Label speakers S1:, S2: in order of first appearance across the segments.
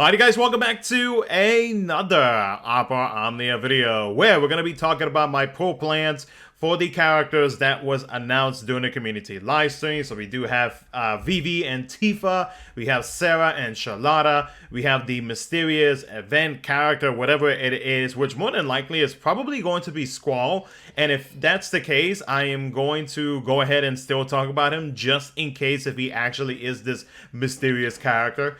S1: Alright guys, welcome back to another Opera Omnia video where we're going to be talking about my pull plans for the characters that was announced during the community live stream. So we do have Vivi and Tifa, we have Serah and Sherlotta, we have the mysterious event character, whatever it is, which more than likely is probably going to be Squall. And if that's the case, I am going to go ahead and still talk about him just in case if he actually is this mysterious character.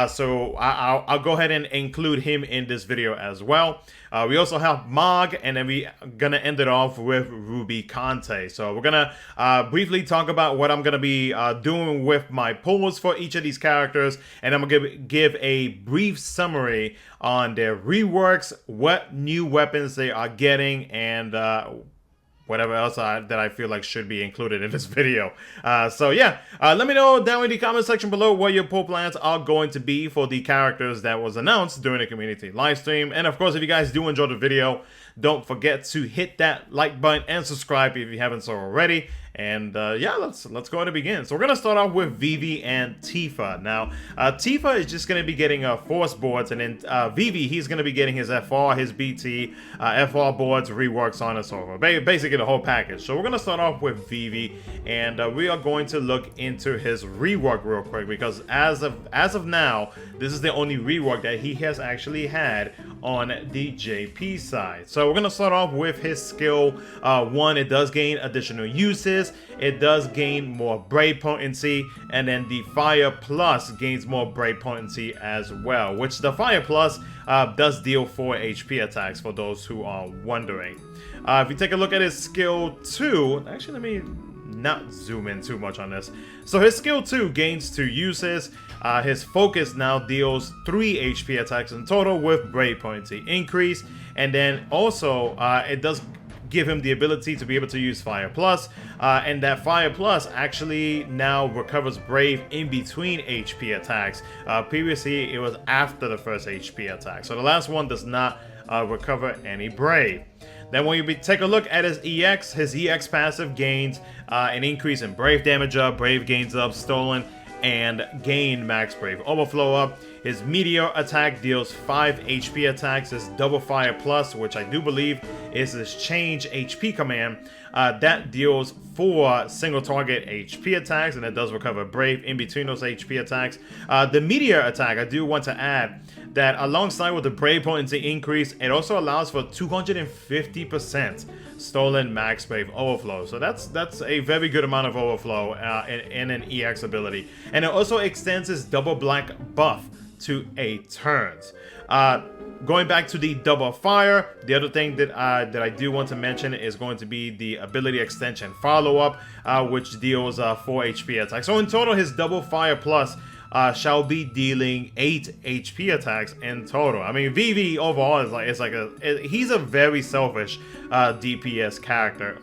S1: So I'll go ahead and include him in this video as well. We also have Mog, and then we're gonna end it off with Rubicante. So we're gonna briefly talk about what I'm gonna be doing with my pulls for each of these characters, and I'm gonna give a brief summary on their reworks, what new weapons they are getting, and whatever else that I feel like should be included in this video. So yeah, let me know down in the comment section below what your pull plans are going to be for the characters that was announced during the community live stream. And of course, if you guys do enjoy the video, don't forget to hit that like button and subscribe if you haven't so already. And yeah, let's go ahead and begin. So we're gonna start off with Vivi and Tifa. Now, Tifa is just gonna be getting force boards, and then Vivi, he's gonna be getting his FR, his BT, FR boards, reworks, on and so forth. Basically the whole package. So we're gonna start off with Vivi, and we are going to look into his rework real quick, because as of now, this is the only rework that he has actually had on the JP side. So we're gonna start off with his skill 1. It does gain additional uses. It does gain more Brave potency, and then the Fire Plus gains more Brave potency as well, which the Fire Plus does deal 4 HP attacks for those who are wondering. If you take a look at his skill 2, actually let me not zoom in too much on this. So his skill 2 gains 2 uses. His focus now deals 3 HP attacks in total with Brave potency increase, and then also it does give him the ability to be able to use Fire Plus, and that Fire Plus actually now recovers Brave in between HP attacks. Previously it was after the first HP attack, so the last one does not recover any Brave. Then when you take a look at his EX passive gains an increase in Brave damage up, Brave gains up, Stolen, and gain max Brave overflow up. His Meteor attack deals 5 HP attacks. His Double Fire Plus, which I do believe is his change HP command, that deals 4 single target HP attacks, and it does recover Brave in between those HP attacks. The Meteor attack, I do want to add that alongside with the Brave potency increase, it also allows for 250% stolen max Brave overflow. So that's a very good amount of overflow in an EX ability. And it also extends his double black buff to 8 turns. Going back to the double fire, the other thing that I do want to mention is going to be the ability extension follow-up, which deals 4 HP attacks. So in total, his double fire plus shall be dealing 8 HP attacks in total. I mean, Vivi overall he's a very selfish DPS character,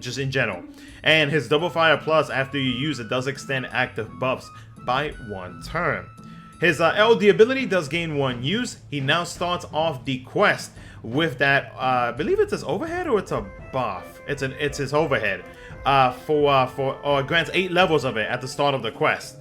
S1: just in general. And his double fire plus, after you use it, does extend active buffs by 1 turn. His LD ability does gain 1 use. He now starts off the quest with that, I believe it's his overhead or it's a buff. It's his overhead, or grants 8 levels of it at the start of the quest.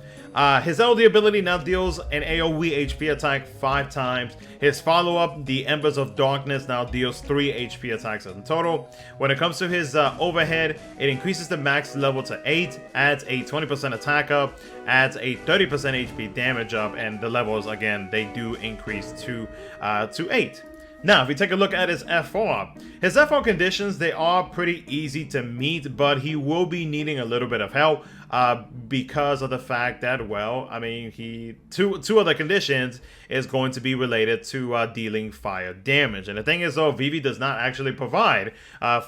S1: His LD ability now deals an AoE HP attack 5 times. His follow-up, the Embers of Darkness, now deals 3 HP attacks in total. When it comes to his overhead, it increases the max level to 8, adds a 20% attack up, adds a 30% HP damage up, and the levels, again, they do increase to 8. Now, if we take a look at his FR conditions, they are pretty easy to meet, but he will be needing a little bit of help because of the fact that, well, I mean, two other conditions is going to be related to dealing fire damage. And the thing is, though, Vivi does not actually provide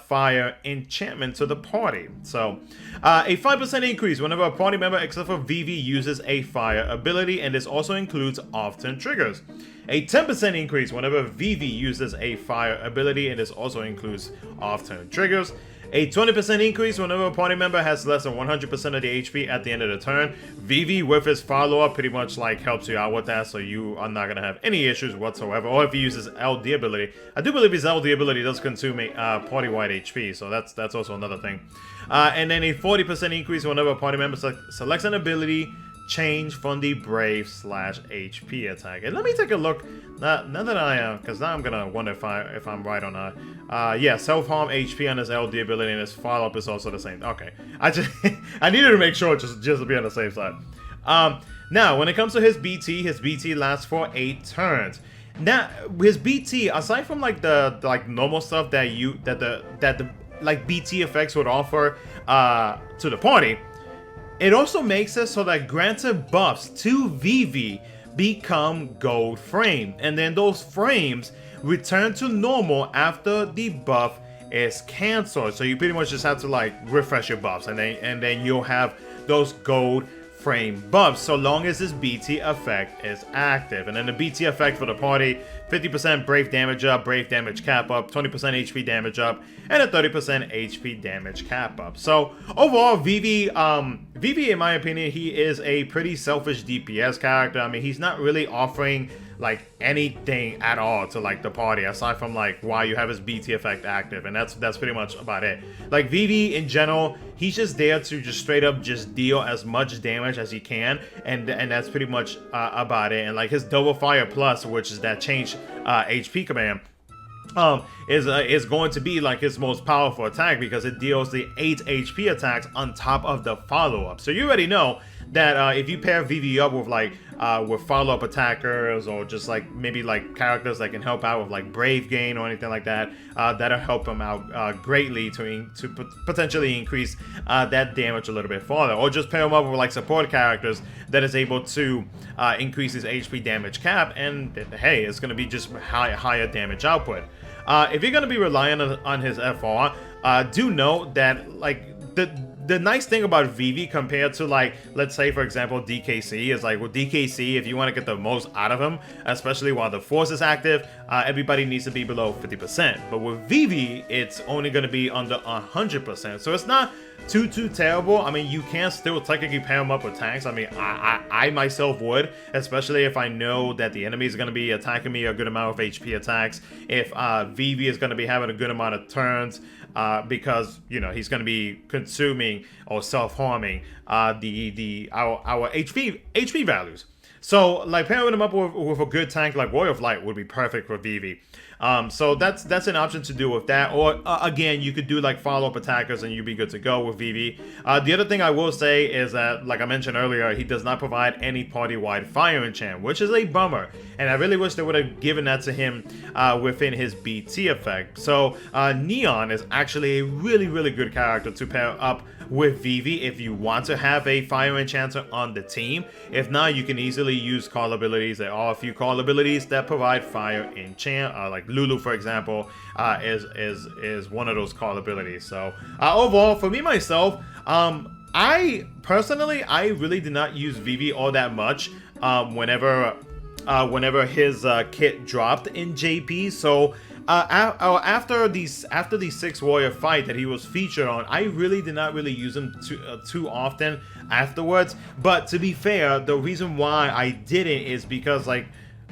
S1: fire enchantment to the party. So, a 5% increase whenever a party member except for Vivi uses a fire ability, and this also includes off-turn triggers. A 10% increase whenever Vivi uses a fire ability, and this also includes off-turn triggers. A 20% increase whenever a party member has less than 100% of the HP at the end of the turn. Vivi with his follow-up pretty much like helps you out with that, so you are not going to have any issues whatsoever. Or if he uses LD ability. I do believe his LD ability does consume a party-wide HP, so that's also another thing. And then a 40% increase whenever a party member selects an ability, change from the Brave / HP attack. And let me take a look. Now that I because now I'm gonna wonder if I'm right or not. Yeah, self-harm HP on his LD ability and his follow-up is also the same. Okay, I needed to make sure just to be on the safe side. Now when it comes to his BT lasts for 8 turns. Now his BT, aside from like the normal stuff that the like BT effects would offer to the party, it also makes it so that granted buffs to Vivi become gold frame, and then those frames return to normal after the buff is cancelled. So you pretty much just have to like refresh your buffs, and then you'll have those gold frame buffs so long as this BT effect is active. And then the BT effect for the party: 50% brave damage up, brave damage cap up, 20% HP damage up, and a 30% HP damage cap up. So overall, Vivi, in my opinion, he is a pretty selfish DPS character. I mean, he's not really offering like anything at all to like the party aside from like why you have his BT effect active, and that's pretty much about it. Like Vivi in general, he's just there to just straight up just deal as much damage as he can, and that's pretty much about it. And like his double fire plus, which is that change HP command, is going to be like his most powerful attack because it deals the 8 HP attacks on top of the follow-up. So you already know that if you pair Vivi up with like with follow-up attackers, or just like maybe like characters that can help out with like Brave Gain or anything like that, that'll help him out greatly to potentially increase that damage a little bit farther. Or just pair him up with like support characters that is able to increase his HP damage cap, and hey, it's going to be just higher damage output. If you're going to be relying on his FR, do note that like the nice thing about Vivi compared to like, let's say for example DKC, is like with DKC, if you want to get the most out of him, especially while the force is active, everybody needs to be below 50%. But with Vivi, it's only going to be under 100%. So it's not too terrible. I mean, you can still technically pair him up with tanks. I mean, I myself would, especially if I know that the enemy is going to be attacking me a good amount of HP attacks. If Vivi is going to be having a good amount of turns, because you know he's going to be consuming or self-harming our HP values. So like pairing him up with a good tank like Warrior of Light would be perfect for Vivi. So that's an option to do with that. Or again, you could do like follow-up attackers and you'd be good to go with Vivi. The other thing I will say is that, like I mentioned earlier, he does not provide any party-wide fire enchant, which is a bummer. And I really wish they would have given that to him within his BT effect. So Neon is actually a really good character to pair up with Vivi if you want to have a fire enchanter on the team. If not, you can easily use call abilities. There are a few call abilities that provide fire enchant, like Lulu, for example, is one of those call abilities. So overall, for me myself, I personally really did not use Vivi all that much whenever his kit dropped in JP. So after the 6 warrior fight that he was featured on, I really did not really use him too often afterwards. But to be fair, the reason why I didn't is because like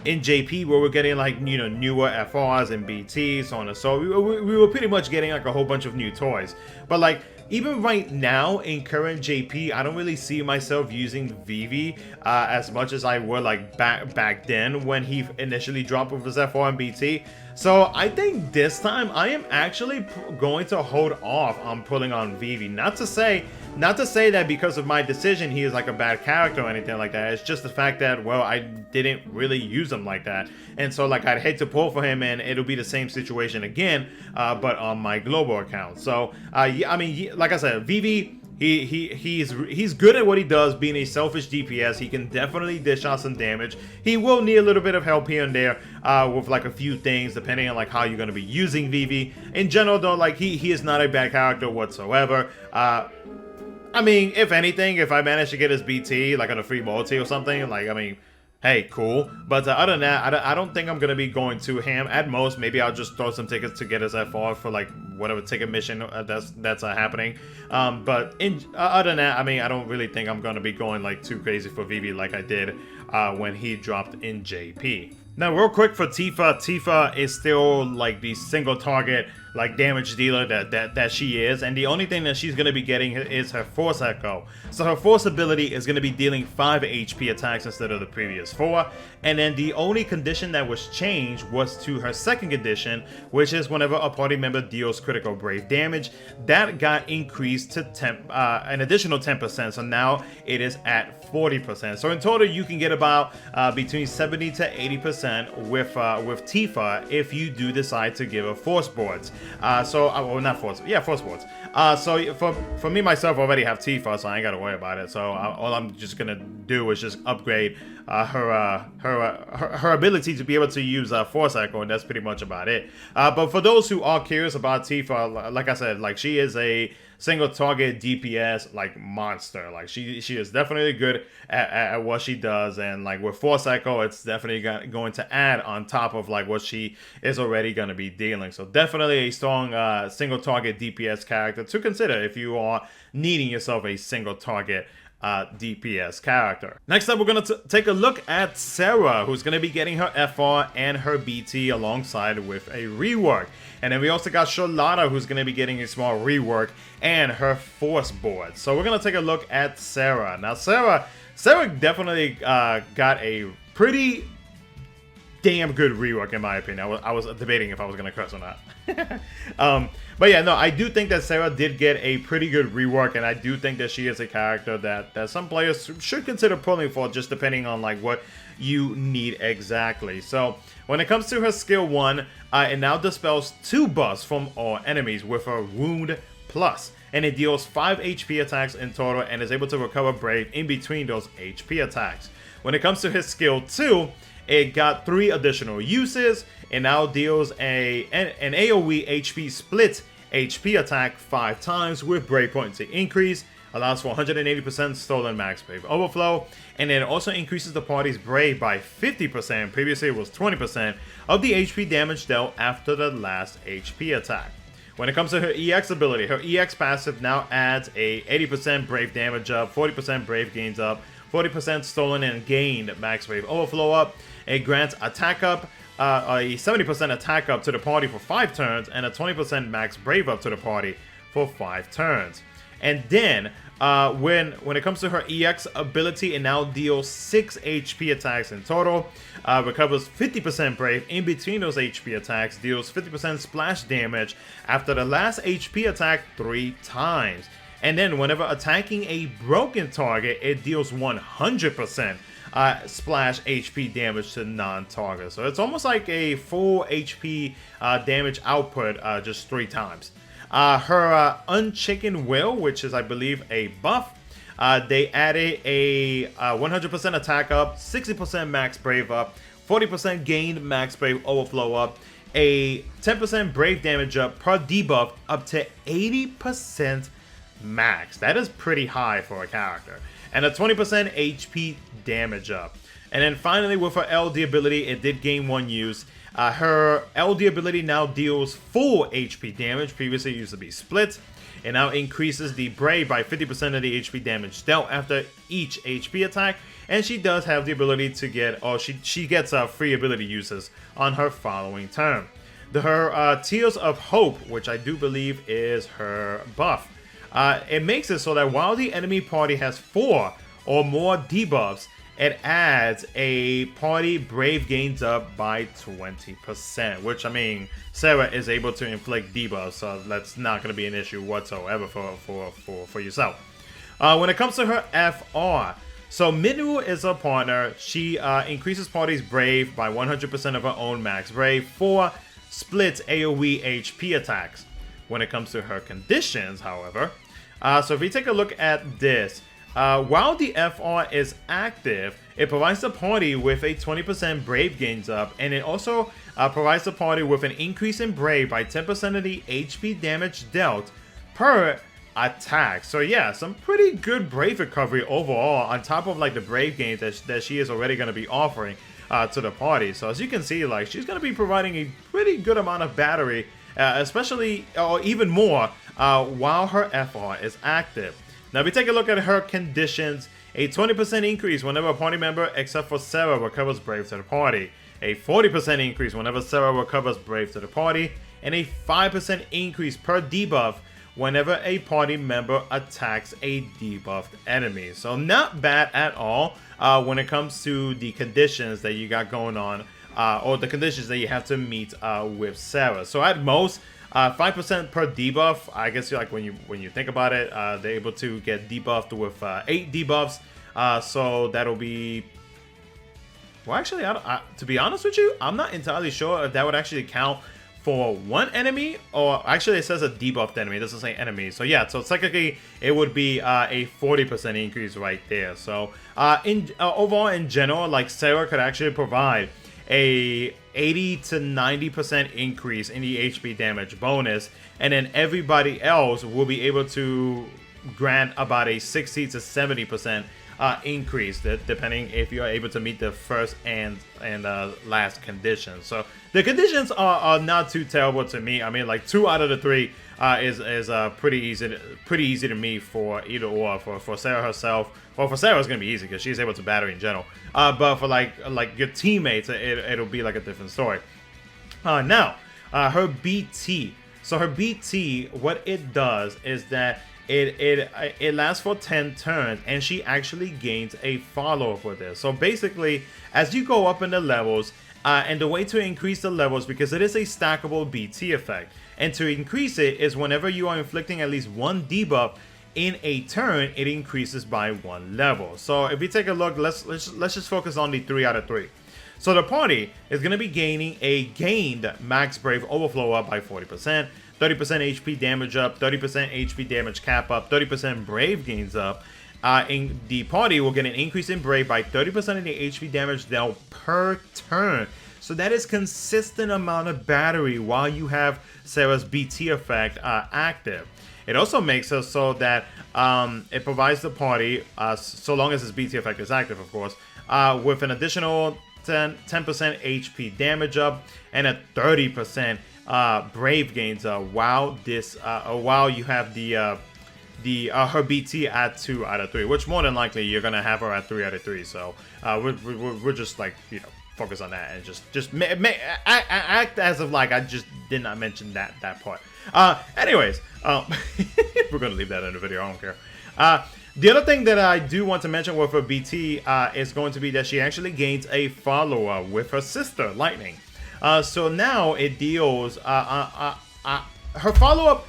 S1: in JP, where we're getting like, you know, newer FRs and BTs, so on and so we were pretty much getting like a whole bunch of new toys. But like even right now in current JP, I don't really see myself using Vivi as much as I would like back then when he initially dropped with his FR and BT. So I think this time I am actually going to hold off on pulling on Vivi. Not to say that because of my decision he is like a bad character or anything like that. It's just the fact that, well, I didn't really use him like that. And so like I'd hate to pull for him and it'll be the same situation again, but on my global account. So yeah, I mean, like I said, Vivi, he's good at what he does, being a selfish DPS. He can definitely dish out some damage. He will need a little bit of help here and there with like a few things, depending on like how you're going to be using Vivi. In general though, like he is not a bad character whatsoever. I mean, if anything, if I manage to get his BT like on a free multi or something, like, I mean, hey, cool. But other than that, I don't think I'm going to be going too ham. At most, maybe I'll just throw some tickets to get his FR for like whatever ticket mission that's happening. But other than that, I mean, I don't really think I'm going to be going like too crazy for Vivi like I did when he dropped in JP. Now, real quick for Tifa, Tifa is still like the single target like damage dealer that she is, and the only thing that she's gonna be getting is her Force Echo. So her Force ability is gonna be dealing 5 HP attacks instead of the previous 4, and then the only condition that was changed was to her second condition, which is whenever a party member deals critical brave damage, that got increased to an additional 10%. So now it is at 40%. So in total, you can get about between 70 to 80% with Tifa if you do decide to give her Force boards. Well, not Force, yeah, Force boards. So for me myself, I already have Tifa, so I ain't gotta worry about it. So all I'm just gonna do is just upgrade her ability to be able to use Force Echo, and that's pretty much about it. But for those who are curious about Tifa, like I said, like she is a single target DPS like monster. Like she is definitely good at what she does, and like with Force Echo, it's definitely going to add on top of like what she is already going to be dealing. So definitely a strong single target DPS character to consider if you are needing yourself a single target DPS character. Next up, we're going to take a look at Serah, who's going to be getting her FR and her BT alongside with a rework. And then we also got Sherlotta, who's going to be getting a small rework and her Force board. So we're going to take a look at Serah. Now, Serah definitely got a pretty damn good rework in my opinion. I was debating if I was going to curse or not. But yeah, no, I do think that Serah did get a pretty good rework, and I do think that she is a character that some players should consider pulling for, just depending on like what you need exactly. So when it comes to her skill 1, it now dispels 2 buffs from all enemies with her Wound Plus, and it deals 5 HP attacks in total and is able to recover Brave in between those HP attacks. When it comes to his skill 2, it got 3 additional uses. It now deals an AoE HP split HP attack 5 times with Brave potency increase, allows for 180% stolen max Brave overflow, and then it also increases the party's Brave by 50%, previously it was 20%, of the HP damage dealt after the last HP attack. When it comes to her EX ability, her EX passive now adds a 80% Brave damage up, 40% Brave gains up, 40% stolen and gained max Brave overflow up. It grants attack up, a 70% attack up to the party for 5 turns, and a 20% max Brave up to the party for 5 turns. And then, when it comes to her EX ability, it now deals 6 HP attacks in total, recovers 50% Brave in between those HP attacks, deals 50% splash damage after the last HP attack 3 times. And then whenever attacking a broken target, it deals 100% splash HP damage to non-target. So it's almost like a full HP damage output just 3 times. Her Unchicken Will, which is I believe a buff, they added a 100% attack up, 60% max Brave up, 40% gained max Brave overflow up, a 10% Brave damage up per debuff up to 80% max. That is pretty high for a character. And a 20% HP damage up. And then finally with her LD ability, it did gain 1 use. Her LD ability now deals full HP damage. Previously it used to be split. It now increases the Brave by 50% of the HP damage dealt after each HP attack. And she does have the ability to get, or she gets free ability uses on her following turn. Her Tears of Hope, which I do believe is her buff. It makes it so that while the enemy party has 4 or more debuffs, it adds a party Brave gains up by 20%, which, I mean, Serah is able to inflict debuffs, so that's not going to be an issue whatsoever for yourself. When it comes to her FR, so Minu is a partner. She increases party's Brave by 100% of her own max Brave for split AoE HP attacks. When it comes to her conditions, however, so if we take a look at this, while the FR is active, it provides the party with a 20% Brave gains up, and it also provides the party with an increase in Brave by 10% of the HP damage dealt per attack. So yeah, some pretty good Brave recovery overall, on top of like the Brave gains that she is already going to be offering to the party. So as you can see, like, she's going to be providing a pretty good amount of battery, especially, or even more, while her FR is active. Now, if we take a look at her conditions, A 20% increase whenever a party member except for Serah recovers Brave to the party. A 40% increase whenever Serah recovers Brave to the party. And a 5% increase per debuff whenever a party member attacks a debuffed enemy. So not bad at all when it comes to the conditions that you got going on, or the conditions that you have to meet with Serah. So at most, 5% per debuff. I guess like when you think about it, they're able to get debuffed with 8 debuffs. So that'll be. Well, actually, to be honest with you, I'm not entirely sure if that would actually count for one enemy, or actually it says a debuffed enemy. It doesn't say enemy. So yeah, so technically it would be a 40% increase right there. So overall in general, like Serah could actually provide a 80 to 90% increase in the HP damage bonus, and then everybody else will be able to grant about a 60 to 70% increase, depending if you're able to meet the first and last conditions. So the conditions are not too terrible to me. I mean, like 2 out of the 3 is pretty easy to me for either or. For Serah herself, well, for Serah it's gonna be easy because she's able to battle in general. But for like your teammates, it'll be like a different story. Now, her BT. So her BT, what it does is that it lasts for 10 turns, and she actually gains a follow-up with this. So basically, as you go up in the levels, and the way to increase the levels, because it is a stackable BT effect, and to increase it is whenever you are inflicting at least 1 debuff in a turn, it increases by 1 level. So if you take a look, let's just focus on the 3 out of 3. So the party is going to be gaining a gained max Brave overflow up by 40%, 30% HP damage up, 30% HP damage cap up, 30% Brave gains up. In the party will get an increase in Brave by 30% of the HP damage dealt per turn. So that is consistent amount of battery while you have Serah's BT effect active. It also makes it so that it provides the party, so long as its BT effect is active, of course, with an additional 10% HP damage up and a 30% Brave gains while you have her BT at 2 out of 3, which more than likely you're gonna have her at 3 out of 3. So we're just like, you know, focus on that and just act as if like I just did not mention that part. Anyways, we're gonna leave that in the video. I don't care. The other thing that I do want to mention with her BT is going to be that she actually gains a follow-up with her sister, Lightning. So now it deals, her follow-up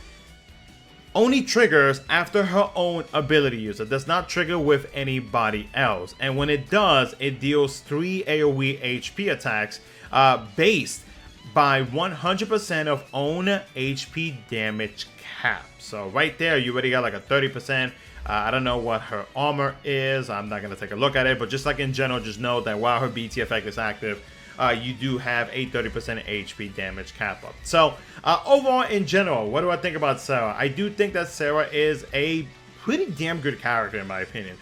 S1: only triggers after her own ability use. It does not trigger with anybody else. And when it does, it deals 3 AoE HP attacks based by 100% of own HP damage cap. So right there, you already got like a 30%. I don't know what her armor is. I'm not going to take a look at it. But just like in general, just know that while her BT effect is active, you do have a 30% HP damage cap up. So overall, in general, what do I think about Serah? I do think that Serah is a pretty damn good character in my opinion.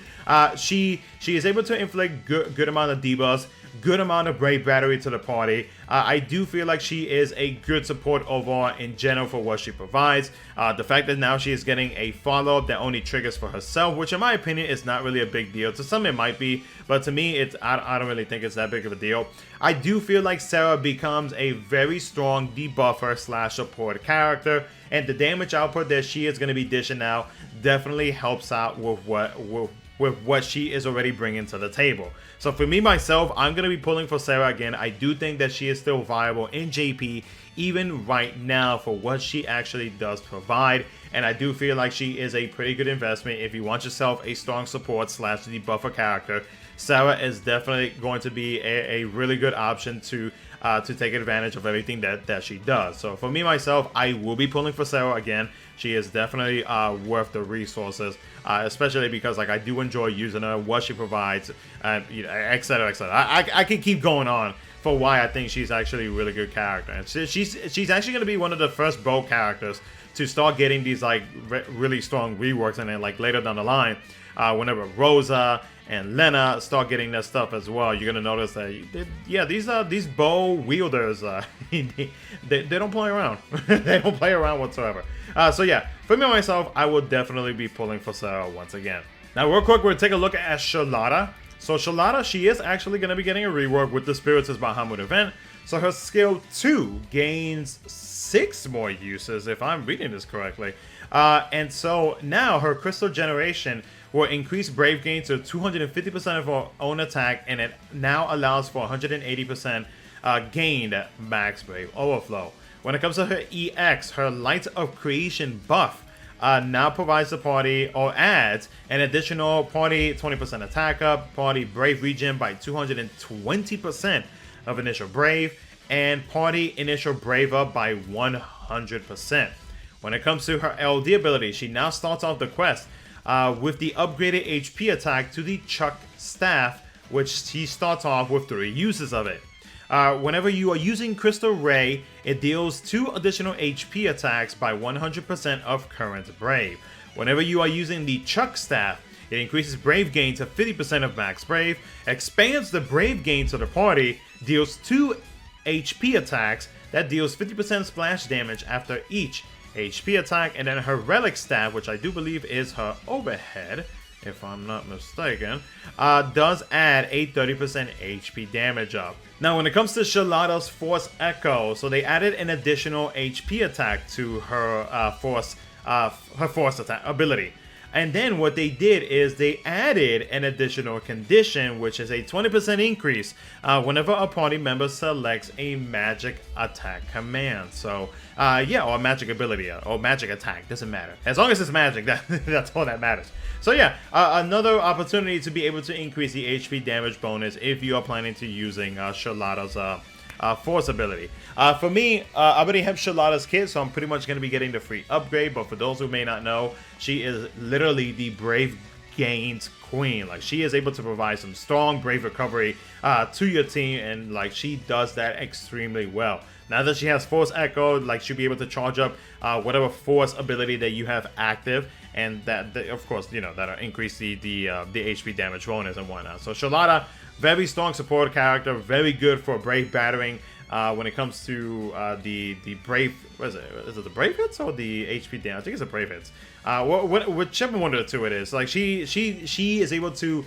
S1: She is able to inflict good amount of debuffs, good amount of Brave battery to the party. I do feel like she is a good support overall in general for what she provides. The fact that now she is getting a follow-up that only triggers for herself, which in my opinion is not really a big deal. To some it might be, but to me I don't really think it's that big of a deal. I do feel like Serah becomes a very strong debuffer / support character, and the damage output that she is going to be dishing out definitely helps out with what she is already bringing to the table. So for me, myself, I'm going to be pulling for Serah again. I do think that she is still viable in JP, even right now, for what she actually does provide. And I do feel like she is a pretty good investment if you want yourself a strong support / debuffer character. Serah is definitely going to be a really good option to take advantage of everything that she does. So for me, myself, I will be pulling for Serah again. She is definitely worth the resources, especially because like I do enjoy using her, what she provides, you know, etc. etc. I can keep going on for why I think she's actually a really good character. And she's actually going to be one of the first bow characters to start getting these like really strong reworks, and then like later down the line, whenever Rosa and Lena start getting that stuff as well, you're gonna notice that yeah, these bow wielders, they don't play around. They don't play around whatsoever. So yeah, for me myself, I will definitely be pulling for Serah once again. Now, real quick, we'll take a look at Sherlotta. So Sherlotta, she is actually going to be getting a rework with the Spirits Bahamut event. So her skill 2 gains 6 more uses, if I'm reading this correctly. And so now her Crystal Generation will increase Brave gain to 250% of her own attack, and it now allows for 180% gained Max Brave Overflow. When it comes to her EX, her Light of Creation buff now provides the party, or adds, an additional party 20% attack up, party Brave regen by 220% of initial Brave, and party initial Brave up by 100%. When it comes to her LD ability, she now starts off the quest with the upgraded HP attack to the Chuck Staff, which she starts off with 3 uses of it. Whenever you are using Crystal Ray, it deals 2 additional HP attacks by 100% of current Brave. Whenever you are using the Chuck Staff, it increases Brave gain to 50% of max Brave, expands the Brave gain to the party, deals 2 HP attacks that deals 50% splash damage after each HP attack, and then her Relic Staff, which I do believe is her overhead, if I'm not mistaken, does add a 30% HP damage up. Now, when it comes to Sherlotta's Force Echo, so they added an additional HP attack to her force attack ability. And then what they did is they added an additional condition, which is a 20% increase whenever a party member selects a magic attack command. So, yeah, or magic ability, or magic attack, doesn't matter. As long as it's magic, that's all that matters. So yeah, another opportunity to be able to increase the HP damage bonus if you are planning to using Sherlotta's Force ability. For me, I already have Sherlotta's kit, so I'm pretty much going to be getting the free upgrade. But for those who may not know, she is literally the Brave gains queen. Like, she is able to provide some strong Brave recovery to your team, and like, she does that extremely well. Now that she has Force Echo, like, she'll be able to charge up whatever Force ability that you have active, and that, of course, you know, that'll increase the HP damage bonus and whatnot. So Sherlotta, very strong support character, very good for Brave battering. When it comes to the Brave, what is it? Is it the Brave hits or the HP damage? I think it's the Brave hits. Whichever one of the two it is. Like, she is able to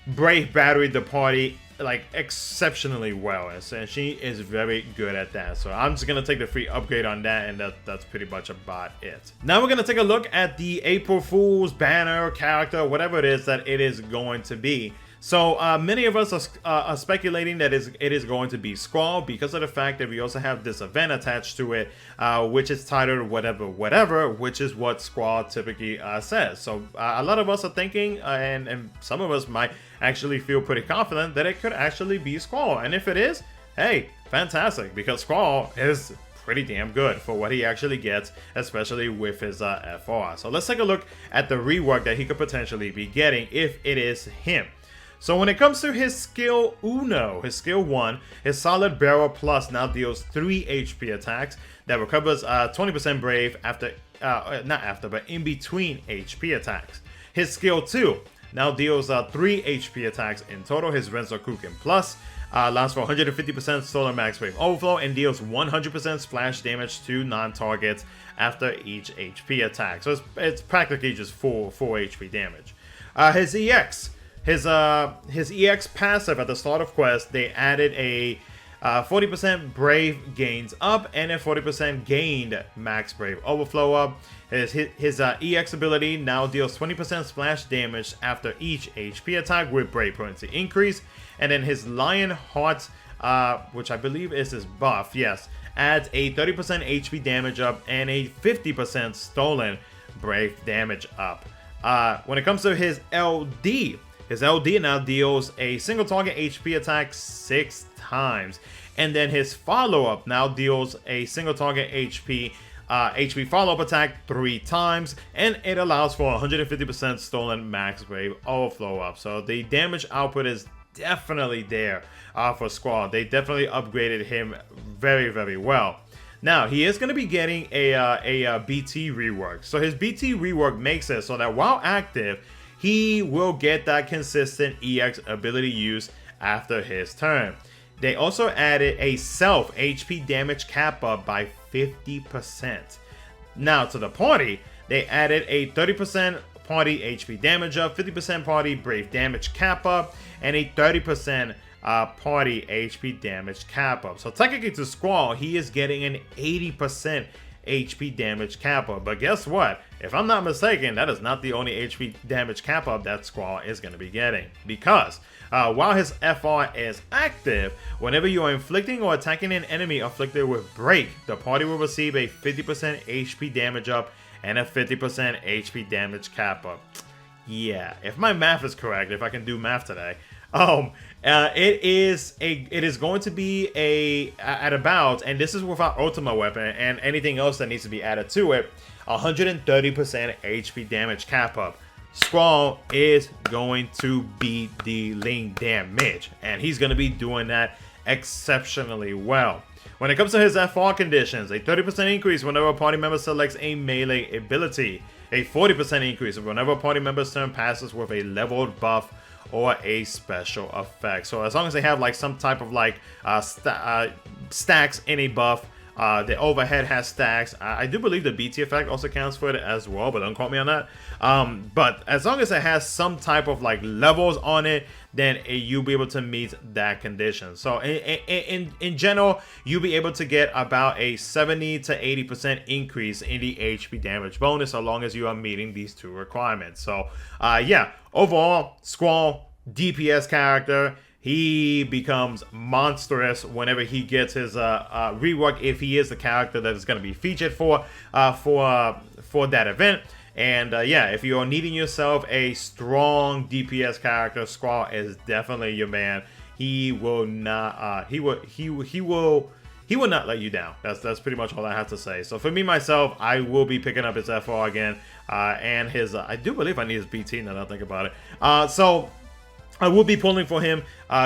S1: Brave battery the party like exceptionally well, and she is very good at that. So I'm just gonna take the free upgrade on that, and that's pretty much about it. Now we're gonna take a look at the April Fool's banner, character, whatever it is that it is going to be. So many of us are speculating that it is going to be Squall, because of the fact that we also have this event attached to it, which is titled whatever, which is what Squall typically says. So a lot of us are thinking, and some of us might actually feel pretty confident that it could actually be Squall. And if it is, hey, fantastic, because Squall is pretty damn good for what he actually gets, especially with his FR. So let's take a look at the rework that he could potentially be getting if it is him. So when it comes to his skill Uno, his skill 1, his Solid Barrel Plus now deals 3 HP attacks that recovers 20% Brave after, but in between HP attacks. His skill 2 now deals 3 HP attacks in total. His Renzo Kuken Plus allows for 150% Stolen Max Brave Overflow and deals 100% splash damage to non-targets after each HP attack. So it's practically just full HP damage. His EX. His EX passive at the start of quest, they added a 40% Brave gains up and a 40% gained Max Brave Overflow up. His EX ability now deals 20% splash damage after each HP attack with Brave potency increase. And then his Lion Heart, which I believe is his buff, yes, adds a 30% HP damage up and a 50% stolen Brave damage up. When it comes to his LD, his LD now deals a single target HP attack 6 times. And then his follow-up now deals a single target HP follow-up attack 3 times. And it allows for 150% stolen Max Brave Overflow up. So the damage output is definitely there for Squall. They definitely upgraded him very, very well. Now, he is going to be getting a BT rework. So his BT rework makes it so that while active, he will get that consistent EX ability use after his turn. They also added a self HP damage cap up by 50%. Now to the party, they added a 30% party HP damage up, 50% party brave damage cap up, and a 30% party HP damage cap up. So technically to Squall, he is getting an 80% HP damage cap up. But guess what? If I'm not mistaken, that is not the only HP damage cap up that Squall is going to be getting. Because while his FR is active, whenever you are inflicting or attacking an enemy afflicted with Break, the party will receive a 50% HP damage up and a 50% HP damage cap up. Yeah, if my math is correct, if I can do math today, it is going to be at about, and this is without ultimate weapon and anything else that needs to be added to it, 130% HP damage cap up. Squall is going to be dealing damage, and he's going to be doing that exceptionally well. When it comes to his FR conditions, a 30% increase whenever a party member selects a melee ability, a 40% increase whenever a party member's turn passes with a leveled buff or a special effect. So as long as they have like some type of like stacks in a buff, the overhead has stacks. I do believe the BT effect also counts for it as well, but don't quote me on that. But as long as it has some type of like levels on it, then you'll be able to meet that condition. So in general, you'll be able to get about a 70 to 80% increase in the HP damage bonus, so long as you are meeting these two requirements. So yeah, overall, Squall, DPS character. He becomes monstrous whenever he gets his rework, if he is the character that is going to be featured for that event. And yeah, if you are needing yourself a strong DPS character, Squall is definitely your man. He will not he will not let you down. That's pretty much all I have to say. So for me myself, I will be picking up his FR again, and his I do believe I need his BT now that I think about it. So I will be pulling for him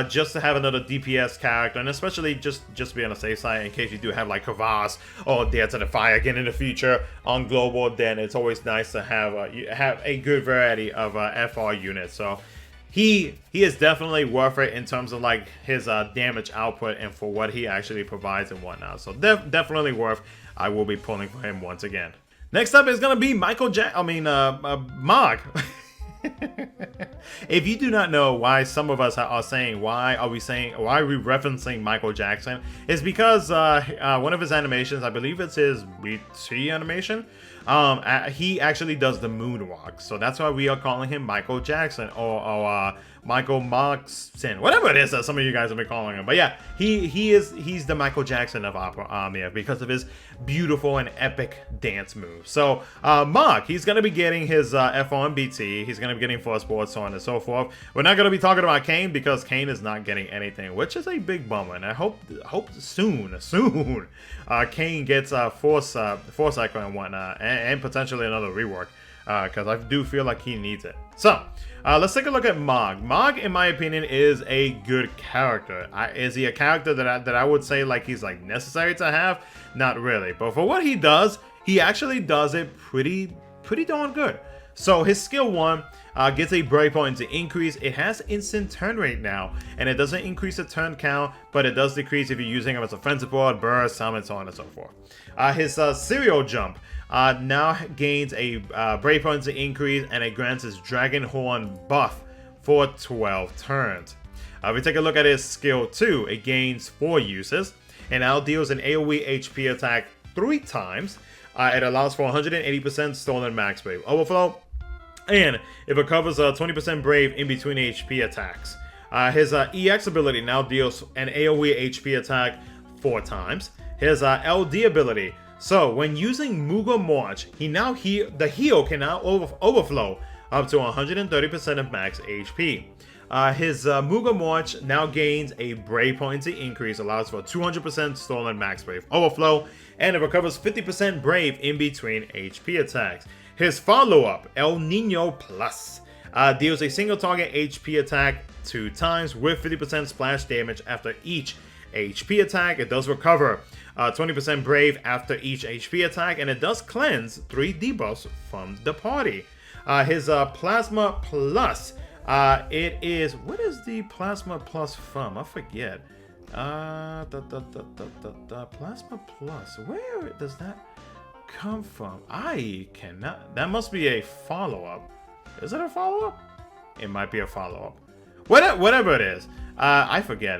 S1: just to have another DPS character, and especially just be on the safe side in case you do have like Kavas or Dare to Defy again in the future on global. Then it's always nice to have a good variety of FR units. So he is definitely worth it in terms of like his damage output and for what he actually provides and whatnot. So definitely worth. I will be pulling for him once again. Next up is gonna be Mog. If you do not know why some of us are saying why are we referencing Michael Jackson, it's because one of his animations, I believe it's his BT animation, he actually does the moonwalk, so that's why we are calling him Michael Jackson or Michael Moxon, whatever it is that some of you guys have been calling him. But yeah, he's the Michael Jackson of Opera Omnia because of his beautiful and epic dance moves. So Mog, he's gonna be getting his FR and BT, he's gonna be getting Force Board, so on and so forth. We're not gonna be talking about Kane because Kane is not getting anything, which is a big bummer, and I hope soon Kane gets Force Echo and whatnot, and potentially another rework, because I do feel like he needs it. So let's take a look at Mog. Mog, in my opinion, is a good character. Is he a character that I would say like he's like necessary to have? Not really, but for what he does, he actually does it pretty darn good. So his skill 1 gets a breakpoint to increase. It has instant turn rate now, and it doesn't increase the turn count, but it does decrease if you're using him as offensive board, burst, summon, so on and so forth. His serial jump now gains a breakpoint to increase, and it grants his Dragon Horn buff for 12 turns. If we take a look at his skill 2, it gains 4 uses, and now deals an AoE HP attack 3 times. It allows for 180% stolen max brave overflow, and it recovers 20% brave in between HP attacks. His EX ability now deals an AoE HP attack 4 times. His LD ability, so when using Muga March, the heal can now overflow up to 130% of max HP. His Muga March now gains a Brave Potency increase, allows for 200% stolen max Brave overflow, and it recovers 50% Brave in between HP attacks. His follow-up, El Nino Plus, deals a single target HP attack 2 times with 50% splash damage after each HP attack. It does recover 20% Brave after each HP attack, and it does cleanse 3 debuffs from the party. His Plasma Plus, it is, what is the Plasma Plus from? I forget. Plasma Plus, where does that come from? I cannot, that must be a follow-up. Is it a follow-up? It might be a follow-up. Whatever it is. I forget.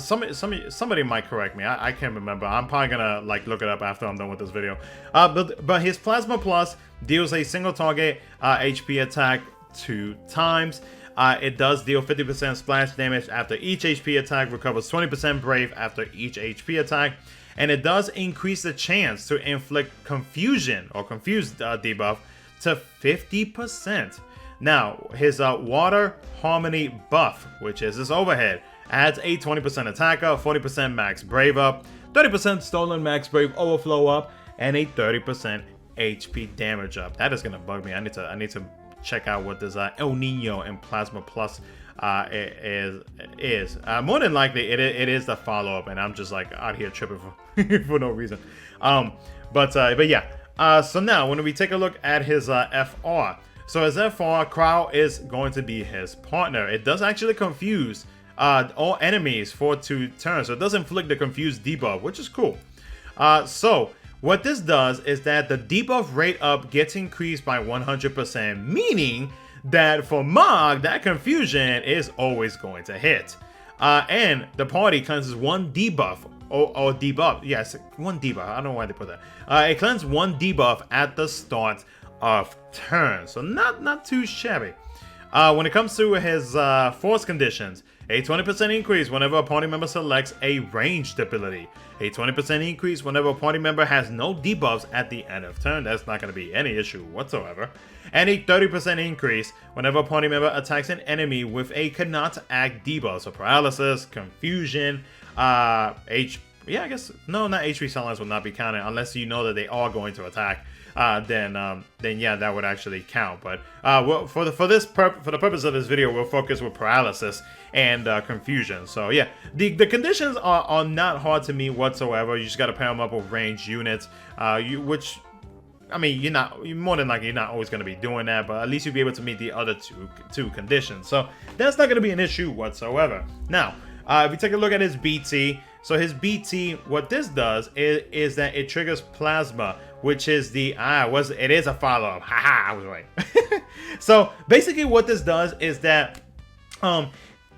S1: Somebody might correct me. I can't remember. I'm probably gonna like look it up after I'm done with this video. But his Plasma Plus deals a single target HP attack 2 times. It does deal 50% splash damage after each HP attack, recovers 20% brave after each HP attack, and it does increase the chance to inflict confusion or confused debuff to 50%. Now, his Water Harmony buff, which is his overhead, adds a 20% attack up, 40% max brave up, 30% stolen max brave overflow up, and a 30% HP damage up. That is gonna bug me. I need to check out what this El Nino and Plasma Plus is. More than likely, it is the follow-up, and I'm just like out here tripping for no reason. But yeah. So now when we take a look at his FR. So his FR, Crow is going to be his partner. It does actually confuse all enemies for 2 turns. So it does inflict the confused debuff, which is cool. So what this does is that the debuff rate up gets increased by 100%, meaning that for Mog, that confusion is always going to hit. And the party cleanses 1 debuff, or debuff. Yes, 1 debuff. I don't know why they put that. It cleanses 1 debuff at the start of turn, so not too shabby. When it comes to his force conditions, a 20% increase whenever a party member selects a ranged ability, a 20% increase whenever a party member has no debuffs at the end of turn. That's not going to be any issue whatsoever. And a 30% increase whenever a party member attacks an enemy with a cannot act debuff, so paralysis, confusion, I guess no, not HP silence will not be counted unless you know that they are going to attack. Then yeah, that would actually count. But for the purpose of this video, we'll focus with paralysis and confusion. So yeah, the conditions are not hard to meet whatsoever. You just got to pair them up with ranged units, which I mean, you're more than likely not always going to be doing that, but at least you'll be able to meet the other two conditions. So that's not going to be an issue whatsoever. Now, if you take a look at his BT, so his BT, what this does is that it triggers Plasma, which is the it is a follow-up. Haha, I was right. So basically what this does is that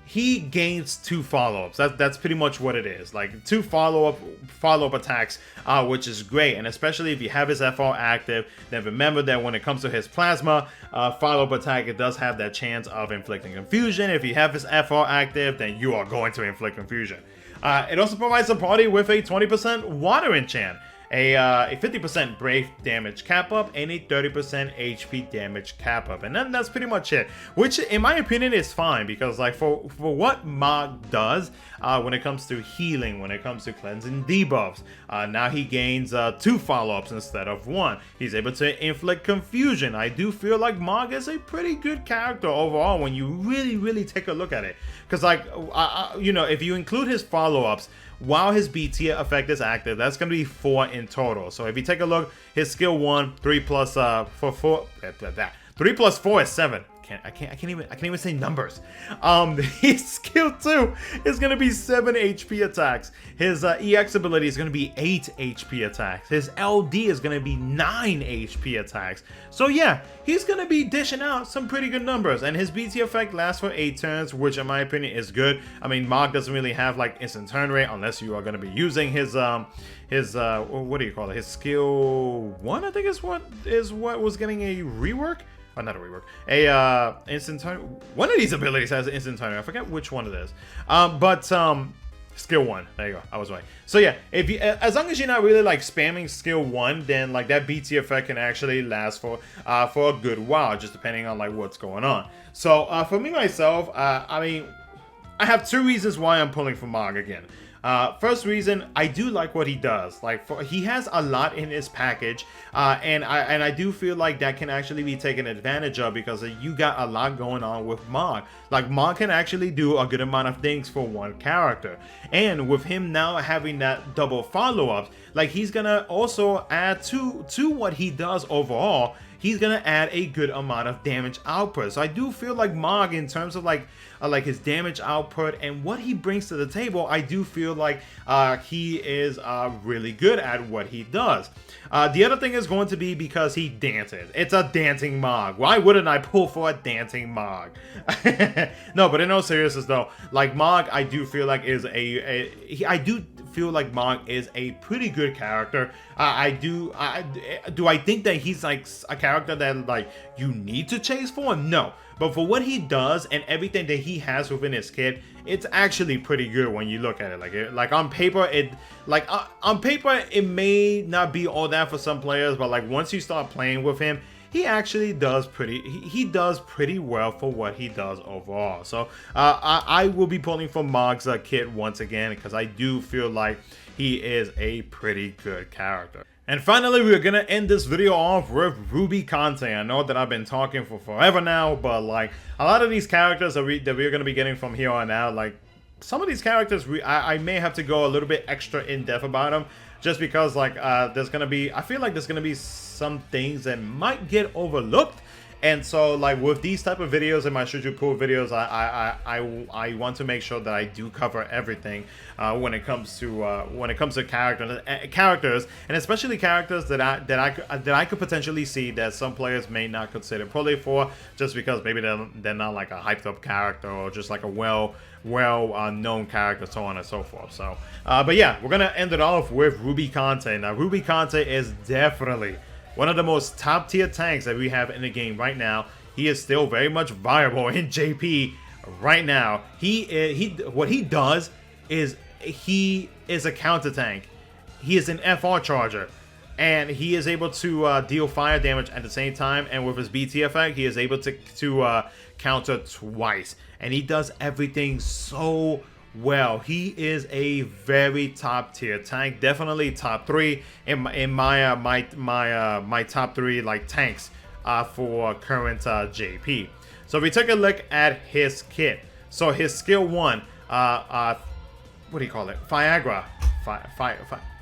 S1: he gains 2 follow-ups. That's pretty much what it is. Like 2 follow-up attacks, which is great. And especially if you have his FR active, then remember that when it comes to his Plasma follow-up attack, it does have that chance of inflicting confusion. If you have his FR active, then you are going to inflict confusion. It also provides the party with a 20% water enchant, a 50% brave damage cap up, and a 30% HP damage cap up, and then that's pretty much it. Which, in my opinion, is fine because, like, for what Mog does when it comes to healing, when it comes to cleansing debuffs, now he gains 2 follow-ups instead of 1. He's able to inflict confusion. I do feel like Mog is a pretty good character overall when you really take a look at it. Because, like, you know, if you include his follow-ups, while his BT effect is active, that's going to be 4 in total. So if you take a look, his skill 1, 3 plus 3 plus 4 is 7. I can't even say numbers. His skill 2 is gonna be 7 HP attacks. His EX ability is gonna be 8 HP attacks. His LD is gonna be 9 HP attacks. So yeah, he's gonna be dishing out some pretty good numbers. And his BT effect lasts for 8 turns, which in my opinion is good. I mean, Mog doesn't really have like instant turn rate unless you are gonna be using his what do you call it? His skill 1, I think is what was getting a rework. Oh, not a rework. Instant turn. One of these abilities has an instant turn. I forget which one it is. Skill 1. There you go. I was right. So yeah, if you, as long as you're not really like spamming skill 1, then like that BT effect can actually last for a good while, just depending on like what's going on. So for me myself, I mean, I have 2 reasons why I'm pulling for Mog again. First reason, I do like what he does. Like, he has a lot in his package, and I do feel like that can actually be taken advantage of because you got a lot going on with Mog. Like, Mog can actually do a good amount of things for one character, and with him now having that double follow-ups, like he's gonna also add to what he does overall. he's gonna add a good amount of damage output. So I do feel like Mog, in terms of like his damage output and what he brings to the table, I do feel like he is really good at what he does. The other thing is going to be because he dances. It's a dancing Mog. Why wouldn't I pull for a dancing Mog? No, but in all seriousness though, like Mog, I do feel like is I do feel like Mog is a pretty good character. Do I think that he's like a character that like you need to chase for? No. But for what he does and everything that he has within his kit, it's actually pretty good when you look at it. Like on paper, it may not be all that for some players, but like once you start playing with him, he actually does he does pretty well for what he does overall. So I will be pulling for Mog's kit once again, because I do feel like he is a pretty good character. And finally, we're gonna end this video off with Rubicante. I know that I've been talking for forever now, but like a lot of these characters that we're gonna be getting from here on out, like some of these characters I may have to go a little bit extra in depth about them, just because like I feel like there's gonna be some things that might get overlooked. And so like with these type of videos and my should you pull videos, I want to make sure that I do cover everything when it comes to characters, and especially characters that I could potentially see that some players may not consider pulling for, just because maybe they're not like a hyped up character, or just like a well known character, so on and so forth. So but yeah, we're gonna end it off with Rubicante. Now Rubicante is definitely one of the most top tier tanks that we have in the game right now. He is still very much viable in JP right now. What he does is he is a counter tank. He is an FR charger, and he is able to deal fire damage at the same time. And with his BT effect, he is able to counter twice, and he does everything so well. He is a very top tier tank, definitely top 3 in my top 3 like tanks for current JP. So if we take a look at his kit, so his skill 1, what do you call it? Viagra.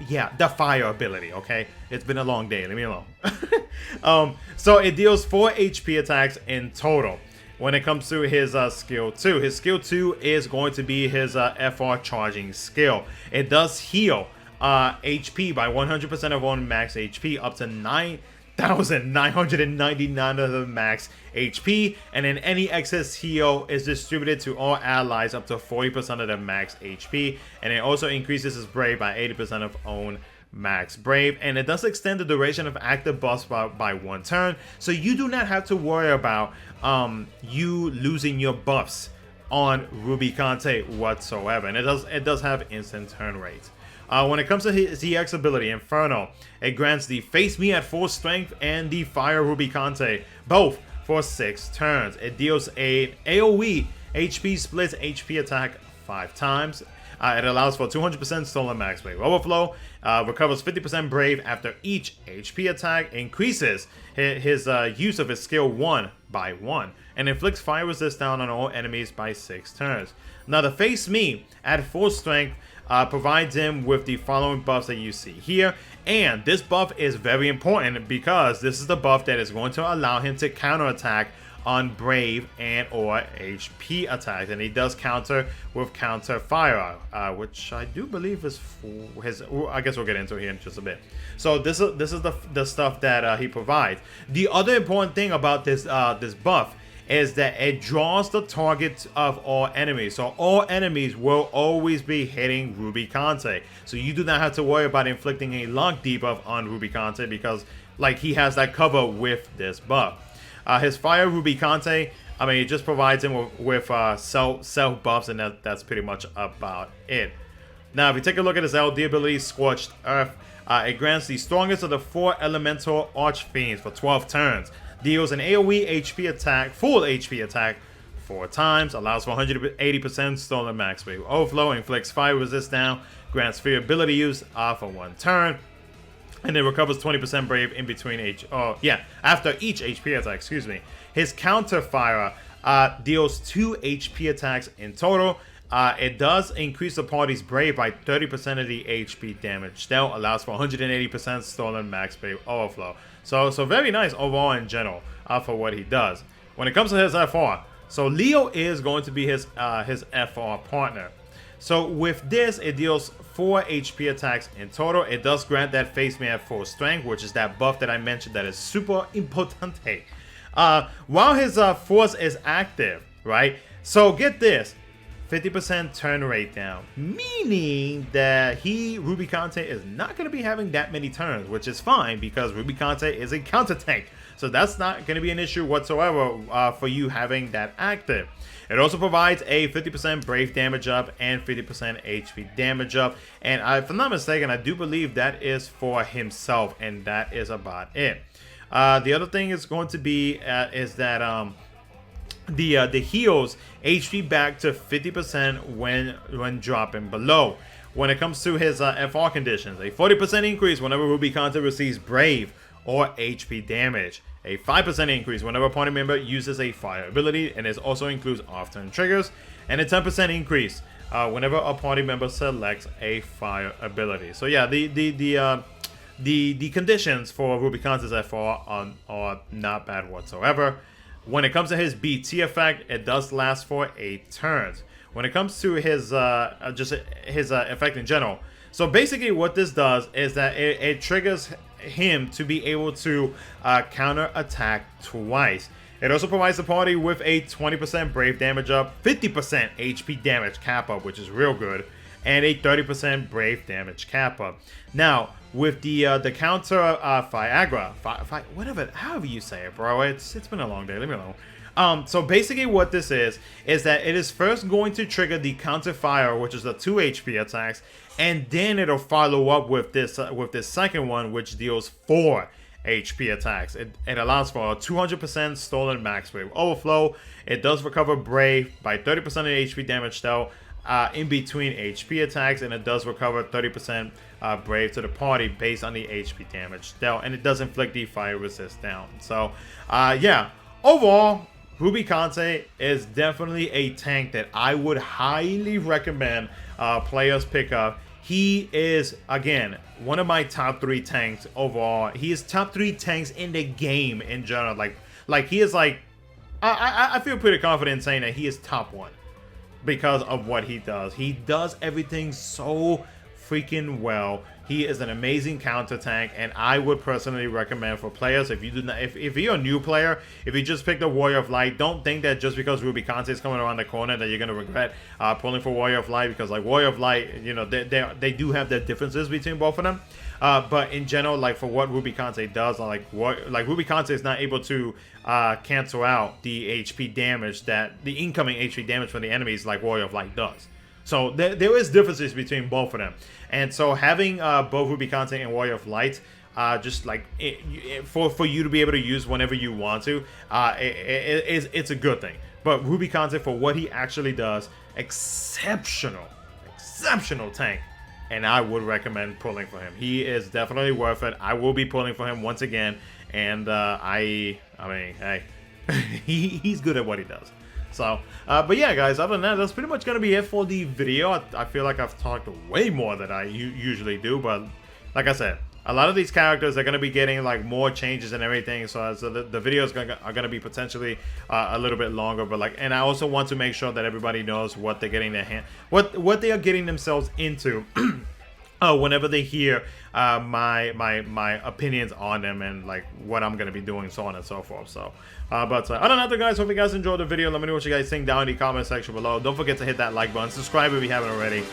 S1: Yeah, the fire ability. Okay, it's been a long day. Leave me alone. So it deals 4 HP attacks in total. When it comes to his skill 2, his skill 2 is going to be his FR charging skill. It does heal HP by 100% of own max HP up to 9,999 of the max HP, and then any excess heal is distributed to all allies up to 40% of the max HP, and it also increases his brave by 80% of own max brave, and it does extend the duration of active buffs by 1 turn, so you do not have to worry about you losing your buffs on Rubicante whatsoever, and it does have instant turn rate. When it comes to his EX ability, Inferno, it grants the Face Me at full strength and the Fire Rubicante, both for 6 turns. It deals a AoE HP splits HP attack 5 times. It allows for 200% stolen max brave overflow, recovers 50% brave after each HP attack, increases his use of his skill 1 by 1, and inflicts fire resist down on all enemies by 6 turns. Now the Face Me at full strength provides him with the following buffs that you see here, and this buff is very important because this is the buff that is going to allow him to counterattack on brave and or HP attacks, and he does counter with counter fire, which I do believe is for his. I guess we'll get into it here in just a bit. So this is the stuff that he provides. The other important thing about this buff is that it draws the target of all enemies. So all enemies will always be hitting Rubicante. So you do not have to worry about inflicting a lock debuff on Rubicante, because like he has that cover with this buff. His Fire Rubicante, I mean, it just provides him with self buffs, and that's pretty much about it. Now, if you take a look at his LD ability, Scorched Earth, it grants the strongest of the 4 elemental Archfiends for 12 turns. Deals an AoE HP attack, full HP attack 4 times, allows for 180% stolen max brave overflow, inflicts fire resist down, grants fear ability use for 1 turn, and it recovers 20% brave in between after each HP attack, excuse me. His counter fire deals 2 HP attacks in total, it does increase the party's brave by 30% of the HP damage. Still allows for 180% stolen max brave overflow. So very nice overall in general for what he does. When it comes to his FR, so Leo is going to be his FR partner. So with this, it deals 4 HP attacks in total. It does grant that face man at full strength, which is that buff that I mentioned that is super important. While his force is active, right? So get this, 50% turn rate down, meaning that Rubicante is not going to be having that many turns, which is fine because Rubicante is a counter tank. So that's not going to be an issue whatsoever for you having that active. It also provides a 50% brave damage up and 50% HP damage up. And if I'm not mistaken, I do believe that is for himself, and that is about it. The other thing is going to be is that the heals HP back to 50% when dropping below. When it comes to his FR conditions, a 40% increase whenever Rubicante receives brave or HP damage. A 5% increase whenever a party member uses a fire ability, and this also includes off-turn triggers. And a 10% increase whenever a party member selects a fire ability. So yeah, the conditions for Rubicante's FR are not bad whatsoever. When it comes to his BT effect, it does last for 8 turns. When it comes to his effect in general, so basically what this does is that it triggers him to be able to counter attack twice. It also provides the party with a 20% brave damage up, 50% HP damage cap up, which is real good, and a 30% brave damage cap up. Now with the counter Viagra, whatever, however you say it, bro. It's been a long day. Leave me alone. So basically what this is that it is first going to trigger the counter fire, which is the 2 HP attacks, and then it'll follow up with this second one, which deals 4 HP attacks. It allows for a 200% stolen max brave overflow. It does recover brave by 30% of HP damage though in between HP attacks, and it does recover 30% brave to the party based on the HP damage dealt, and it does inflict the fire resist down. So yeah, overall Rubicante is definitely a tank that I would highly recommend players pick up. He is, again, one of my top 3 tanks overall. He is top 3 tanks in the game in general. Like he is like, I feel pretty confident saying that he is top 1 because of what he does. He does everything so freaking well. He is an amazing counter tank, and I would personally recommend for players, if you do not, if you're a new player, if you just picked the Warrior of Light, don't think that just because Rubicante is coming around the corner that you're gonna regret pulling for Warrior of Light, because like Warrior of Light, you know, they do have their differences between both of them. But in general, like for what Rubicante does, like Rubicante is not able to cancel out the HP damage that the incoming HP damage from the enemies like Warrior of Light does. So there is differences between both of them, and so having both Rubicante and Warrior of Light, just like for you to be able to use whenever you want to, it's a good thing. But Rubicante, for what he actually does, exceptional tank, and I would recommend pulling for him. He is definitely worth it. I will be pulling for him once again, and I mean, hey, he's good at what he does. So, but yeah, guys, other than that, that's pretty much going to be it for the video. I feel like I've talked way more than I usually do, but like I said, a lot of these characters are going to be getting like more changes and everything, so the videos are going to be potentially a little bit longer, but like, and I also want to make sure that everybody knows what they're getting what they are getting themselves into whenever they hear my opinions on them and like what I'm gonna be doing, so on and so forth. So but other than that, guys, hope you guys enjoyed the video. Let me know what you guys think down in the comment section below. Don't forget to hit that like button, subscribe if you haven't already,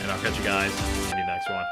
S1: and I'll catch you guys in the next one.